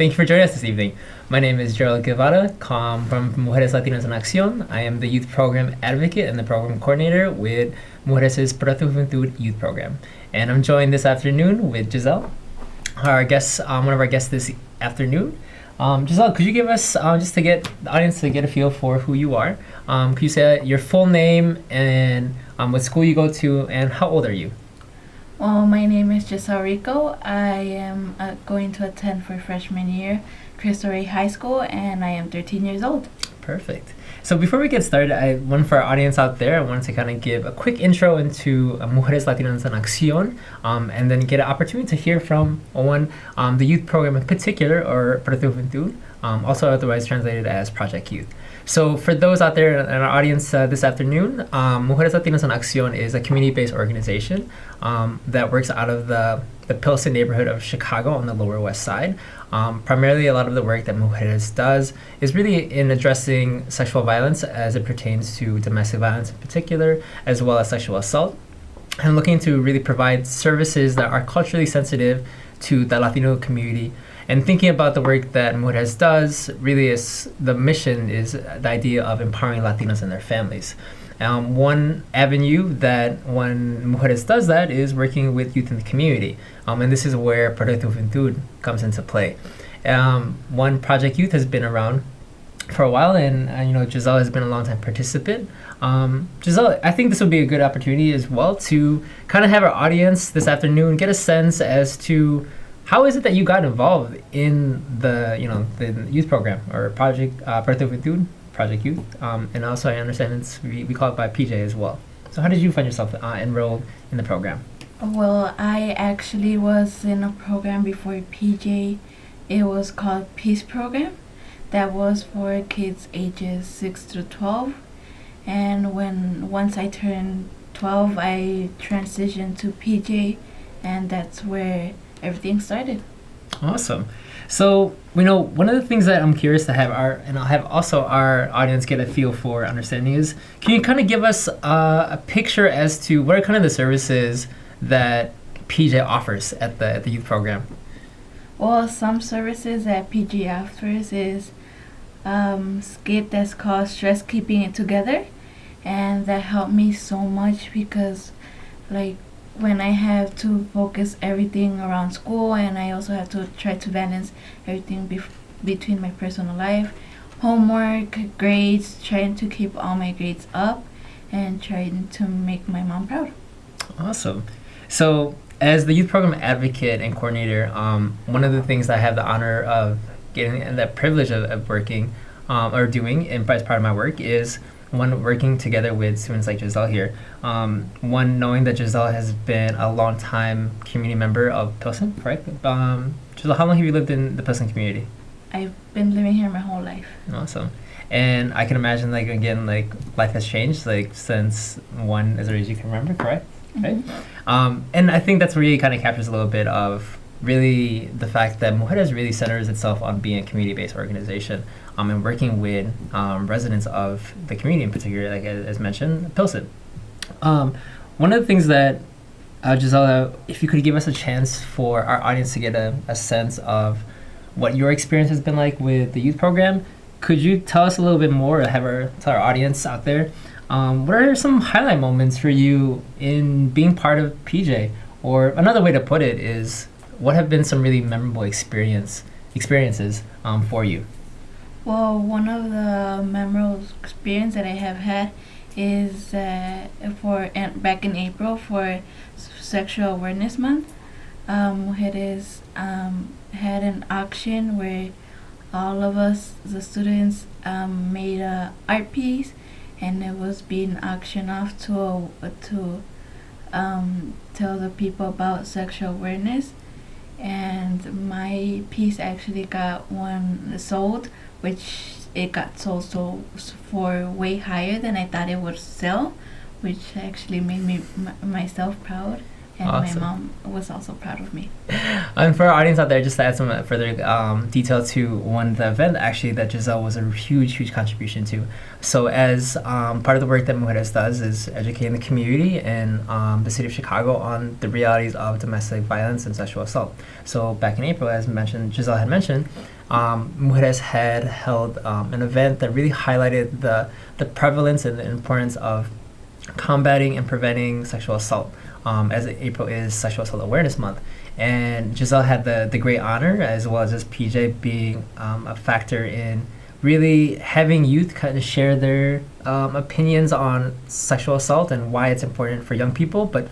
thank you for joining us this evening. My name is Gerald Guevara from Mujeres Latinas and Accion. I am the youth program advocate and the program coordinator with Mujeres Juventud youth program. And I'm joined this afternoon with Giselle, our guest, one of our guests this afternoon. Giselle, could you give us, just to get the audience to get a feel for who you are, could you say your full name and what school you go to and how old are you? Well, my name is Giselle Rico. I am going to attend for freshman year Cristo Rey High School, and I am 13 years old. Perfect. So before we get started, for our audience out there, I wanted to kind of give a quick intro into Mujeres Latinas en Acción, and then get an opportunity to hear from the youth program in particular, or Proyecto Juventud, also otherwise translated as Project Youth. So for those out there in our audience this afternoon, Mujeres Latinas en Acción is a community-based organization that works out of the Pilsen neighborhood of Chicago on the Lower West Side. Primarily, a lot of the work that Mujeres does is really in addressing sexual violence as it pertains to domestic violence in particular, as well as sexual assault, and looking to really provide services that are culturally sensitive to the Latino community. And thinking about the work that Mujeres does, really is the mission is the idea of empowering Latinos and their families. One avenue that when Mujeres does that is working with youth in the community. And this is where Proyecto Juventud comes into play. One Project Youth has been around for a while, and Giselle has been a long-time participant. Giselle, I think this would be a good opportunity as well to kind of have our audience this afternoon get a sense as to how is it that you got involved in the youth program or Project Proyecto Juventud, Project Youth, and also I understand we call it by PJ as well. So how did you find yourself enrolled in the program? Well, I actually was in a program before PJ. It was called Peace Program. That was for kids ages 6 to 12. And once I turned 12, I transitioned to PJ, and that's where everything started. Awesome. So, one of the things that I'm curious to have I'll have also our audience get a feel for understanding is, can you kind of give us a picture as to what are kind of the services that PJ offers at the youth program? Well, some services that PJ offers is skit that's called Stress Keeping It Together, and that helped me so much because, when I have to focus everything around school, and I also have to try to balance everything between my personal life, homework, grades, trying to keep all my grades up, and trying to make my mom proud. Awesome. So, as the youth program advocate and coordinator, one of the things that I have the honor of getting and the privilege of working or doing, and as part of my work, is working together with students like Giselle here. Knowing that Giselle has been a long-time community member of Pilsen, correct? Giselle, how long have you lived in the Pilsen community? I've been living here my whole life. Awesome. And I can imagine, life has changed, since as early as you can remember, correct? Mm-hmm. Right? And I think that's really kind of captures a little bit of really the fact that Mujeres really centers itself on being a community-based organization, and working with residents of the community in particular, as mentioned, Pilsen. One of the things that, Giselle, if you could give us a chance for our audience to get a sense of what your experience has been like with the youth program, could you tell us a little bit more, or tell our audience out there, what are some highlight moments for you in being part of PJ? Or another way to put it is, what have been some really memorable experiences for you? Well, one of the memorable experiences that I have had is back in April for Sexual Awareness Month. Mujeres had an auction where all of us, the students, made a art piece, and it was being auctioned off to tell the people about sexual awareness. And my piece actually got sold, which it got sold for way higher than I thought it would sell, which actually made me myself proud. and Awesome. my mom was also proud of me. And for our audience out there, just to add some further detail to the event actually that Giselle was a huge contribution to. So as part of the work that Mujeres does is educating the community and the city of Chicago on the realities of domestic violence and sexual assault. So back in April, as mentioned, Giselle had mentioned, Mujeres had held an event that really highlighted the prevalence and the importance of combating and preventing sexual assault, as April is Sexual Assault Awareness Month. And Giselle had the great honor, as well as PJ, being a factor in really having youth kind of share their opinions on sexual assault and why it's important for young people, but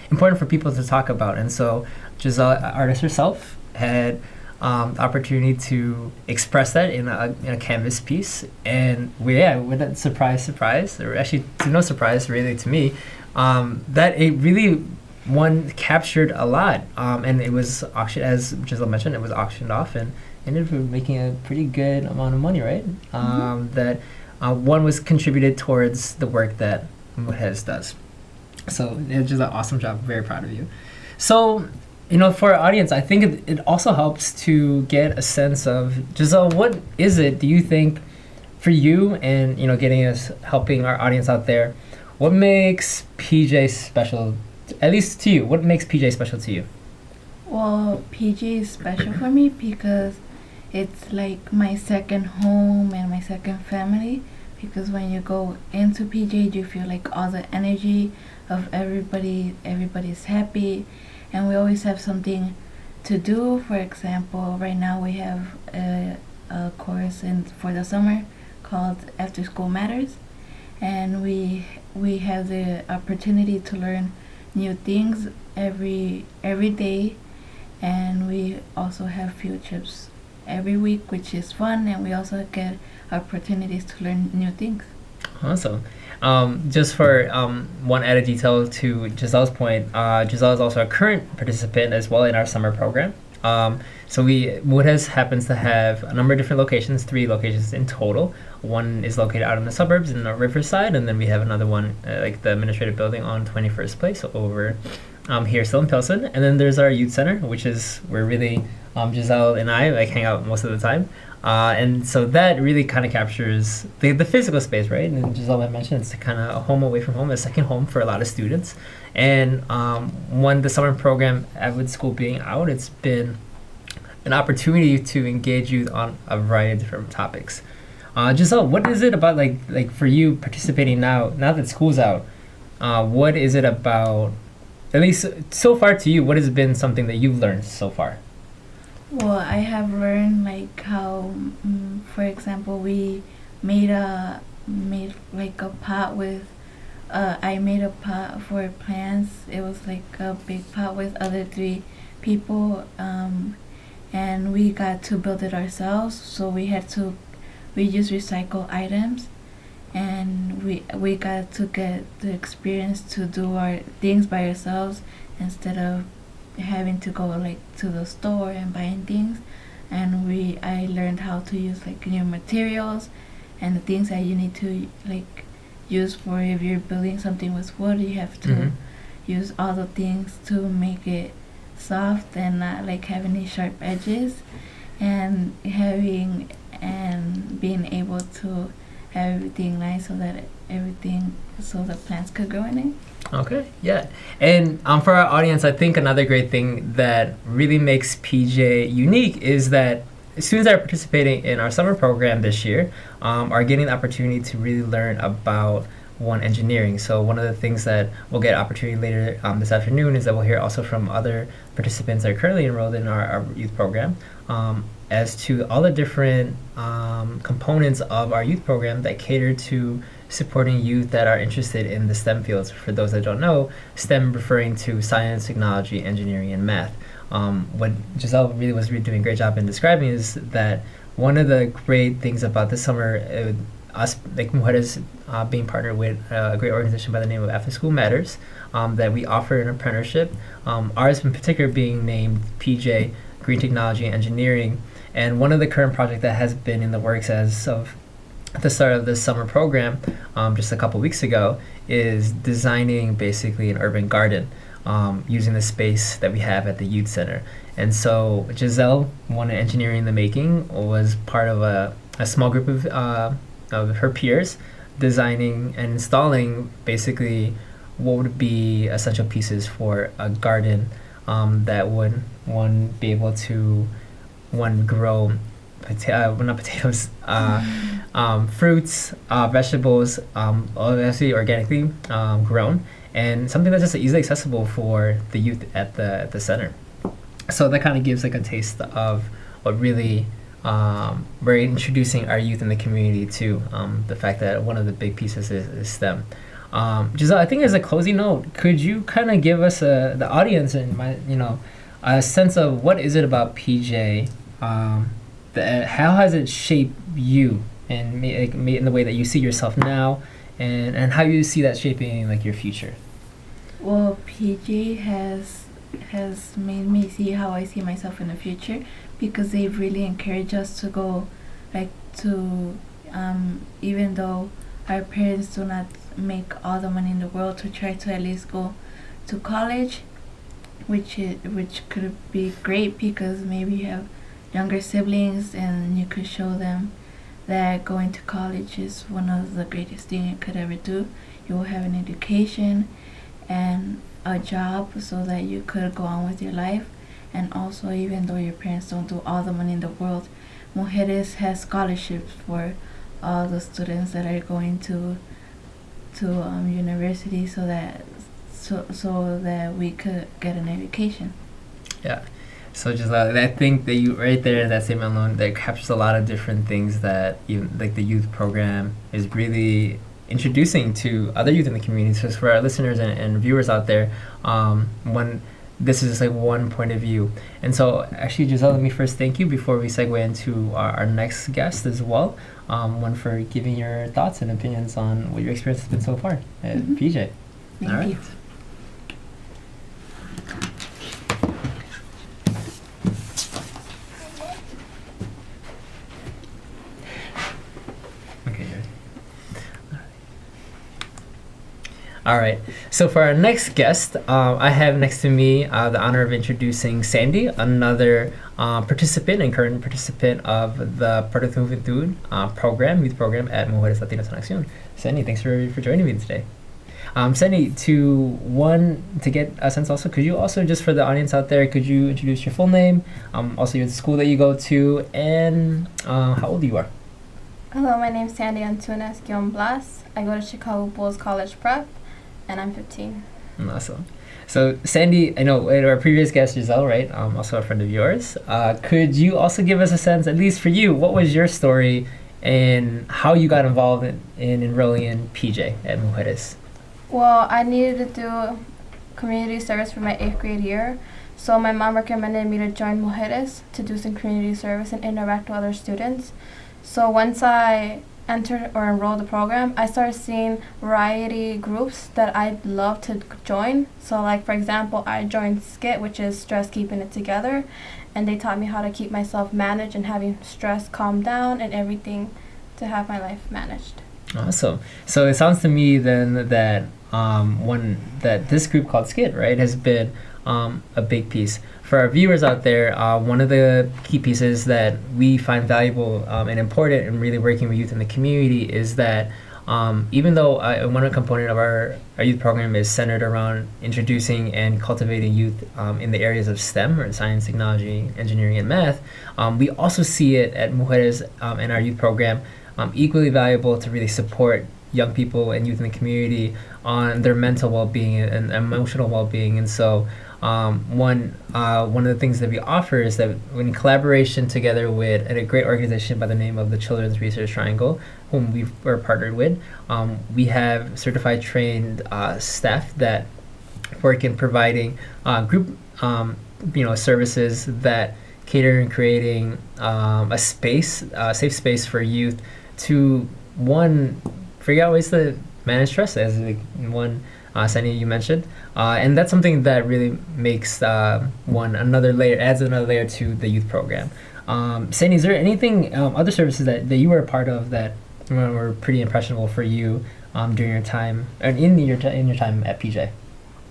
important for people to talk about. And so Giselle, artist herself, had the opportunity to express that in a canvas piece. And with that surprise, or actually no surprise really to me, that it really captured a lot, and it was auctioned, as Giselle mentioned, it was auctioned off and ended up making a pretty good amount of money, right? That one was contributed towards the work that Mujeres does. So it's just an awesome job. Very proud of you. So, for our audience, I think it also helps to get a sense of, Giselle, what is it, do you think, for you and, helping our audience out there, what makes PJ special, at least to you? What makes PJ special to you? Well, PJ is special for me because it's like my second home and my second family. Because when you go into PJ, you feel like all the energy of everybody's happy, and we always have something to do. For example, right now we have a course for the summer called After School Matters, and we have the opportunity to learn new things every day, and we also have field trips every week, which is fun, and we also get opportunities to learn new things. Awesome. Just for one added detail to Giselle's point, Giselle is also a current participant as well in our summer program. So Mujeres happens to have a number of different locations, 3 locations in total. One is located out in the suburbs in the Riverside, and then we have another one, like the administrative building on 21st Place over here still in Pilsen. And then there's our youth center, which is where really Giselle and I hang out most of the time. And so that really kind of captures the physical space, right? And Giselle had mentioned it's kind of a home away from home, a second home for a lot of students. And when the summer program, Avid School being out, it's been an opportunity to engage youth on a variety of different topics. Giselle, what is it about like for you participating now that school's out? What is it about, at least so far to you, what has been something that you've learned so far? Well, I have learned like how, for example, we made like a pot with, I made a pot for plants. It was like a big pot with other 3 people, and we got to build it ourselves. So we just recycle items, and we got to get the experience to do our things by ourselves instead of having to go like to the store and buying things. And I learned how to use like new materials and the things that you need to like use for, if you're building something with wood, you have to use all the things to make it soft and not like have any sharp edges, and being able to have everything nice so the plants could grow in it. Okay, yeah. And for our audience, I think another great thing that really makes PJ unique is that students that are participating in our summer program this year are getting the opportunity to really learn about engineering. So one of the things that we'll get opportunity later this afternoon is that we'll hear also from other participants that are currently enrolled in our youth program as to all the different components of our youth program that cater to supporting youth that are interested in the STEM fields. For those that don't know, STEM referring to science, technology, engineering, and math. What Giselle really was doing a great job in describing is that one of the great things about this summer, us like Mujeres being partnered with a great organization by the name of After School Matters, that we offer an apprenticeship. Ours in particular being named PJ Green Technology and Engineering. And one of the current projects that has been in the works as of at the start of this summer program, just a couple weeks ago, is designing basically an urban garden. using the space that we have at the youth center. And so Giselle, one in engineering in the making, was part of a small group of her peers designing and installing basically what would be essential pieces for a garden that would one be able to grow not potatoes, fruits, vegetables, obviously organically grown, and something that's just easily accessible for the youth at the center. So that kind of gives like a taste of what really we're introducing our youth in the community to, the fact that one of the big pieces is STEM. Giselle, I think as a closing note, could you kind of give us the audience and a sense of what is it about PJ? How has it shaped you and in the way that you see yourself now, and how you see that shaping like your future? Well, PJ has made me see how I see myself in the future, because they really encourage us to go, like, to even though our parents do not make all the money in the world, to try to at least go to college, which could be great because maybe you have younger siblings and you could show them that going to college is one of the greatest things you could ever do. You will have an education and a job so that you could go on with your life. And also, even though your parents don't do all the money in the world, Mujeres has scholarships for all the students that are going to university, so that we could get an education. Yeah. So just I think that you right there in that statement alone that captures a lot of different things that even like the youth program is really introducing to other youth in the community. So for our listeners and viewers out there, this is just like one point of view. And so actually, Giselle, let me first thank you before we segue into our next guest as well. One for giving your thoughts and opinions on what your experience has been so far at PJ. Thank you. All right. So for our next guest, I have next to me the honor of introducing Sandy, another participant and current participant of the Parte de Juventud youth program at Mujeres Latinas en Accion. Sandy, thanks for joining me today. Sandy, to get a sense also, could you also, just for the audience out there, could you introduce your full name, also your school that you go to, and how old you are? Hello, my name is Sandy Antunes-Blas. I go to Chicago Bulls College Prep, and I'm 15. Awesome. So Sandy, I know our previous guest Giselle, right? Also a friend of yours. Could you also give us a sense, at least for you, what was your story and how you got involved in enrolling in PJ at Mujeres? Well, I needed to do community service for my 8th grade year, so my mom recommended me to join Mujeres to do some community service and interact with other students. So once I entered or enrolled the program, I started seeing variety groups that I'd love to join. So like, for example, I joined SKIT, which is stress keeping it together, and they taught me how to keep myself managed and having stress calm down and everything to have my life managed. Awesome. So it sounds to me then that that this group called SKIT, right, has been a big piece. For our viewers out there, one of the key pieces that we find valuable and important in really working with youth in the community is that even though one component of our youth program is centered around introducing and cultivating youth in the areas of STEM, or science, technology, engineering, and math, we also see it at Mujeres in our youth program equally valuable to really support young people and youth in the community on their mental well-being and emotional well-being. And so one of the things that we offer is that in collaboration together with a great organization by the name of the Children's Research Triangle, whom we're partnered with, we have certified trained staff that work in providing group services that cater in creating a safe space for youth to figure out ways to manage stress, as Sandy, you mentioned, and that's something that really makes adds another layer to the youth program. Sandy, is there anything other services that you were a part of that were pretty impressionable for you during your time and in your time at PJ?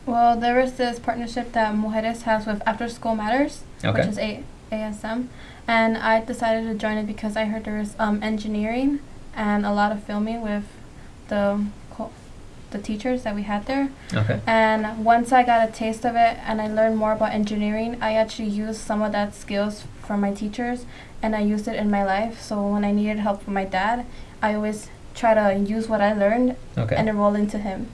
Well, there was this partnership that Mujeres has with After School Matters, Okay. which is ASM, and I decided to join it because I heard there was engineering and a lot of filming with the the teachers that we had there. Okay. And once I got a taste of it and I learned more about engineering, I actually used some of that skills from my teachers and I used it in my life. So when I needed help from my dad, I always try to use what I learned and enroll into him.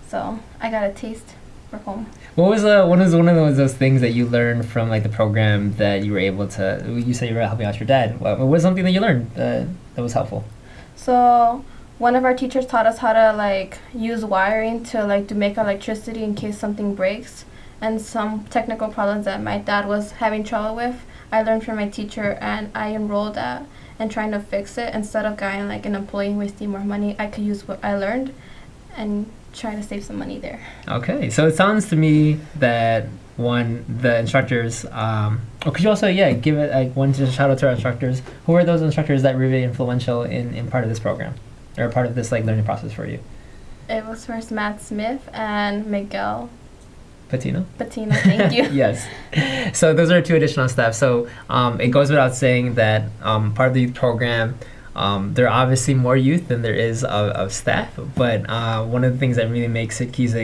So I got a taste for home. What was one of those things that you learned from like the program that you were able to? You said you were helping out your dad. What was something that you learned that was helpful? So one of our teachers taught us how to like use wiring to make electricity in case something breaks, and some technical problems that my dad was having trouble with. I learned from my teacher and I enrolled at and trying to fix it instead of going like an employee and wasting more money. I could use what I learned and try to save some money there. Okay, so it sounds to me that the instructors. Could you also give it like one shout out to our instructors? Who are those instructors that were really influential in part of this program, or part of this like learning process for you? It was first Matt Smith and Miguel Patino, thank you. Yes. So those are two additional staff. So it goes without saying that part of the youth program, there are obviously more youth than there is of staff. But one of the things that really makes it key is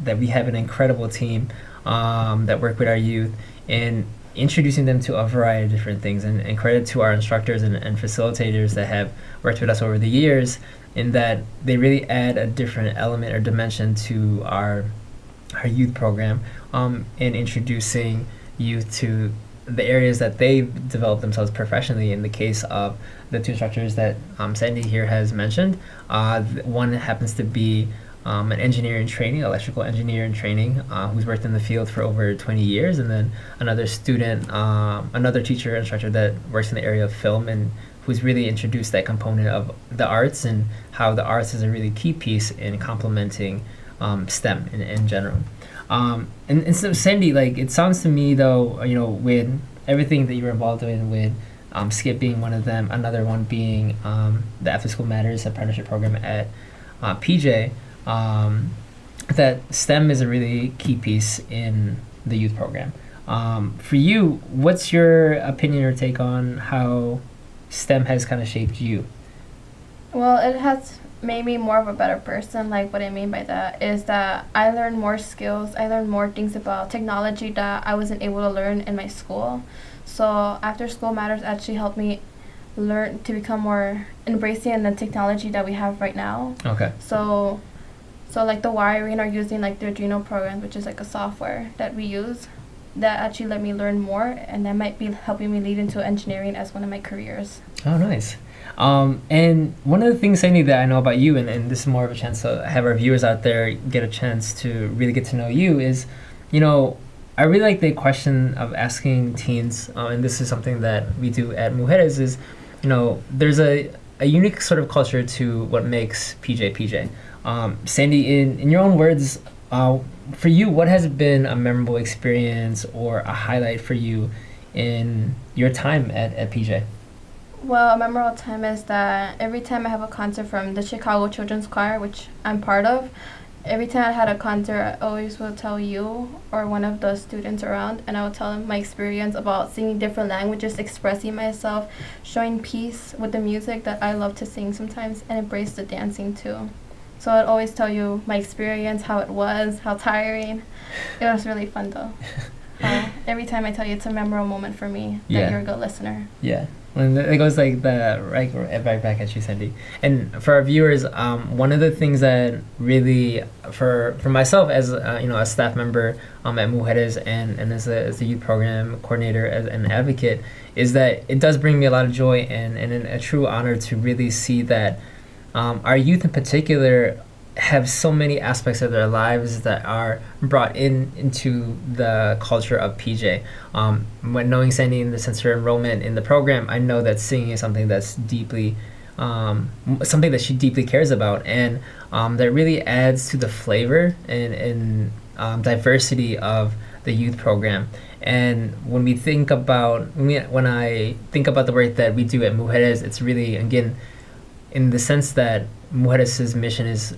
that we have an incredible team that work with our youth in introducing them to a variety of different things. And credit to our instructors and facilitators that have worked with us over the years, in that they really add a different element or dimension to our youth program in introducing youth to the areas that they've developed themselves professionally. In the case of the two instructors that Sandy here has mentioned, one happens to be an engineer in training, electrical engineer in training, who's worked in the field for over 20 years, and then another student, another teacher instructor that works in the area of film and who's really introduced that component of the arts and how the arts is a really key piece in complementing STEM in general. And so Sandy, like, it sounds to me though, with everything that you were involved in, with Skip being one of them, another one being the After School Matters apprenticeship program at PJ, that STEM is a really key piece in the youth program. For you, what's your opinion or take on how STEM has kind of shaped you? Well, it has made me more of a better person. Like, what I mean by that is that I learned more skills. I learned more things about technology that I wasn't able to learn in my school. So After School Matters actually helped me learn to become more embracing in the technology that we have right now. Okay. So like the wiring or using like the Arduino program, which is like a software that we use, that actually let me learn more, and that might be helping me lead into engineering as one of my careers. Oh, nice. And one of the things, Sandy, that I know about you, and this is more of a chance to have our viewers out there get a chance to really get to know you, is, I really like the question of asking teens, and this is something that we do at Mujeres, is, there's a unique sort of culture to what makes PJ. Sandy, in your own words, for you, what has been a memorable experience or a highlight for you in your time at PJ? Well, a memorable time is that every time I have a concert from the Chicago Children's Choir, which I'm part of, every time I had a concert, I always will tell you or one of the students around, and I will tell them my experience about singing different languages, expressing myself, showing peace with the music that I love to sing sometimes, and embrace the dancing too. So I'd always tell you my experience, how it was, how tiring. It was really fun though. Every time I tell you, it's a memorable moment for me that you're a good listener. Yeah. And it goes like right back at you, Sandy. And for our viewers, one of the things that really, for myself as a staff member at Mujeres and as a youth program coordinator, as an advocate, is that it does bring me a lot of joy and a true honor to really see that our youth in particular have so many aspects of their lives that are brought into the culture of PJ. When knowing Sandy in the sense of her enrollment in the program, I know that singing is something that's deeply, something that she deeply cares about, and that really adds to the flavor and diversity of the youth program. And when I think about the work that we do at Mujeres, it's really, again, in the sense that Mujeres' mission is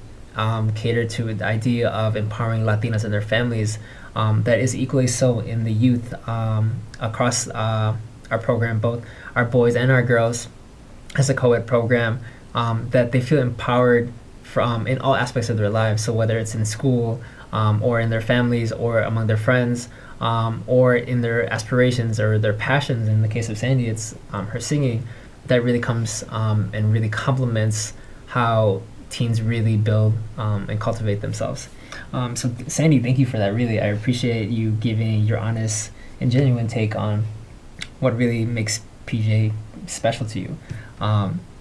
cater to the idea of empowering Latinas and their families, that is equally so in the youth across our program, both our boys and our girls, as a co-ed program, that they feel empowered from in all aspects of their lives. So whether it's in school, or in their families, or among their friends, or in their aspirations or their passions. In the case of Sandy, it's her singing that really comes and really complements how teens really build and cultivate themselves. So Sandy, thank you for that. Really, I appreciate you giving your honest and genuine take on what really makes PJ special to you.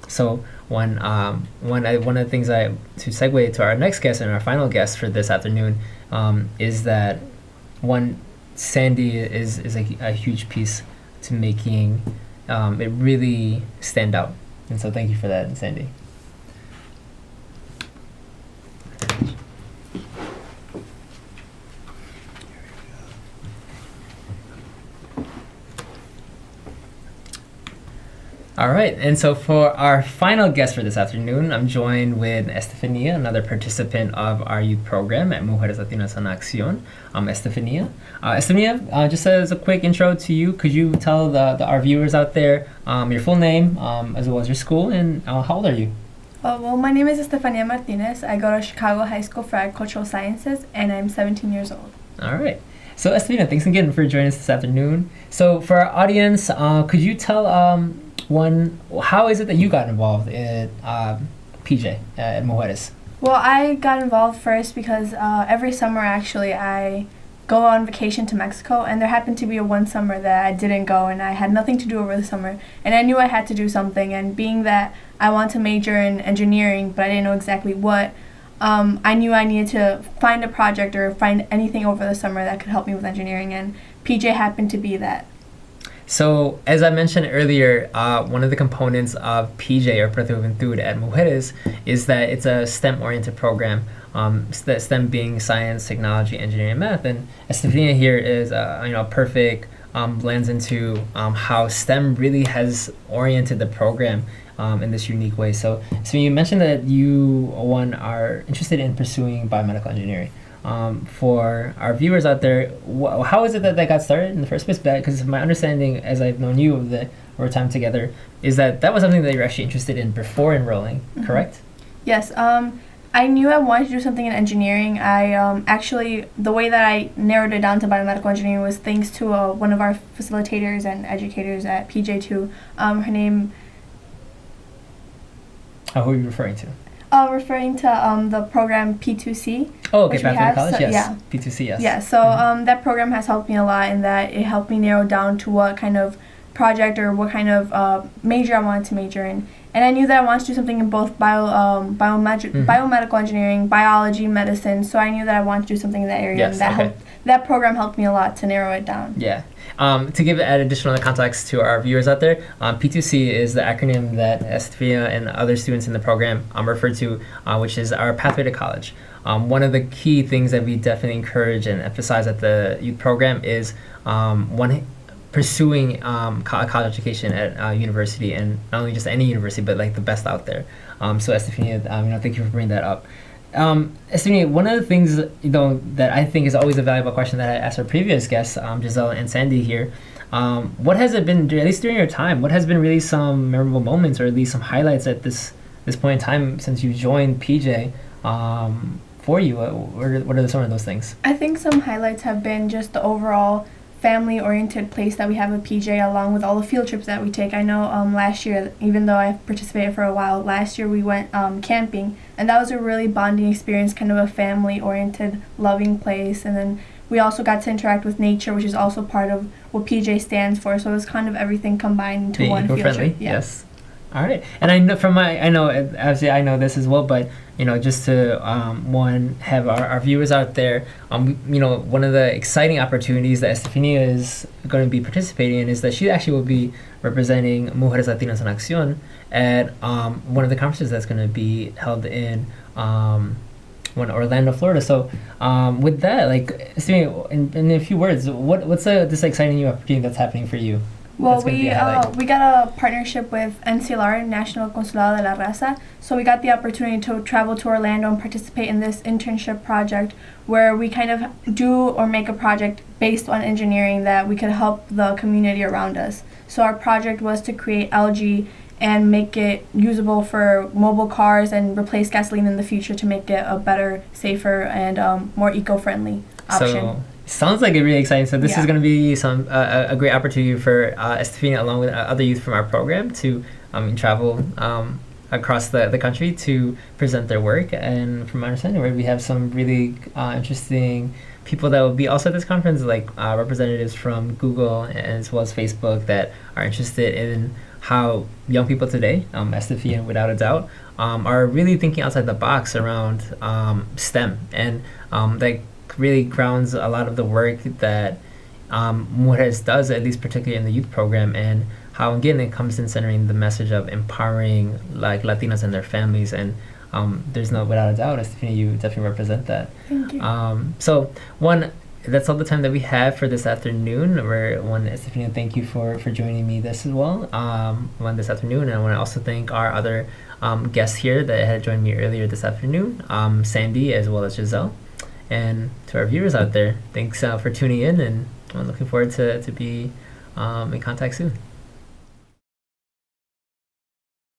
So one of the things to segue to our next guest and our final guest for this afternoon is that Sandy is a huge piece to making it really stand out. And so thank you for that, Sandy. All right, and so for our final guest for this afternoon, I'm joined with Estefania, another participant of our youth program at Mujeres Latinas en Accion. Estefania, just as a quick intro to you, could you tell our viewers out there your full name, as well as your school, and how old are you? Well, my name is Estefania Martinez. I go to Chicago High School for Agricultural Sciences, and I'm 17 years old. All right. So Estefania, thanks again for joining us this afternoon. So for our audience, could you tell how is it that you got involved in PJ at Mujeres? Well, I got involved first because every summer, actually, I go on vacation to Mexico, and there happened to be one summer that I didn't go, and I had nothing to do over the summer, and I knew I had to do something, and being that I want to major in engineering, but I didn't know exactly what, I knew I needed to find a project or find anything over the summer that could help me with engineering, and PJ happened to be that. So, as I mentioned earlier, one of the components of PJ, or Proyecto Juventud at Mujeres, is that it's a STEM-oriented program, STEM being science, technology, engineering, and math. And Estefania here is perfect blends into how STEM really has oriented the program in this unique way. So you mentioned that you, are interested in pursuing biomedical engineering. For our viewers out there, how is it that got started in the first place? Because my understanding, as I've known you over our time together, is that was something that you're actually interested in before enrolling, correct? Yes. I knew I wanted to do something in engineering. I actually, the way that I narrowed it down to biomedical engineering was thanks to one of our facilitators and educators at PJ2. Her name... who are you referring to? Referring to the program P2C. Oh, okay, Pathway to College, so, yes. Yeah. P2C, yes. Yeah, so that program has helped me a lot in that it helped me narrow down to what kind of project or what kind of major I wanted to major in. And I knew that I wanted to do something in both biomedical engineering, biology, medicine, so I knew that I wanted to do something in that area, yes, and that program helped me a lot to narrow it down. Yeah. To give additional context to our viewers out there, P2C is the acronym that Estefania and other students in the program refer to, which is our Pathway to College. One of the key things that we definitely encourage and emphasize at the youth program is pursuing college education at university, and not only just any university, but like the best out there. So Estefania, thank you for bringing that up. Estefania, one of the things that I think is always a valuable question that I asked our previous guests, Giselle and Sandy here. What has it been, at least during your time? What has been really some memorable moments, or at least some highlights at this point in time since you joined PJ? For you, what are some of those things? I think some highlights have been just the overall family-oriented place that we have at PJ, along with all the field trips that we take. I know last year, even though I participated for a while, last year we went camping, and that was a really bonding experience, kind of a family-oriented, loving place. And then we also got to interact with nature, which is also part of what PJ stands for. So it was kind of everything combined into one field trip. Yeah. Yes. All right, and I know obviously I know this as well, but just to have our viewers out there, one of the exciting opportunities that Estefania is going to be participating in is that she actually will be representing Mujeres Latinas en Accion at one of the conferences that's going to be held in Orlando, Florida. So with that, Estefania, in a few words, what's this exciting new opportunity that's happening for you? Well, That's gonna be a highlight. we got a partnership with NCLR, National Consulado de la Raza. So we got the opportunity to travel to Orlando and participate in this internship project where we kind of do or make a project based on engineering that we could help the community around us. So our project was to create algae and make it usable for mobile cars and replace gasoline in the future to make it a better, safer, and more eco-friendly option. So sounds like it really exciting. So this is Yeah. going to be a great opportunity for Estefania along with other youth from our program to travel across the country to present their work. And from my understanding, right, we have some really interesting people that will be also at this conference, like representatives from Google as well as Facebook that are interested in how young people today, Estefania without a doubt, are really thinking outside the box around STEM. And that really grounds a lot of the work that Mujeres does, at least particularly in the youth program, and how again it comes in centering the message of empowering like Latinas and their families. And there's no, without a doubt, Estefania, you definitely represent that. Thank you. So that's all the time that we have for this afternoon. Estefania, thank you for joining me this as well this afternoon. And I want to also thank our other guests here that had joined me earlier this afternoon, Sandy as well as Giselle. And to our viewers out there, thanks for tuning in, and I'm looking forward to be in contact soon.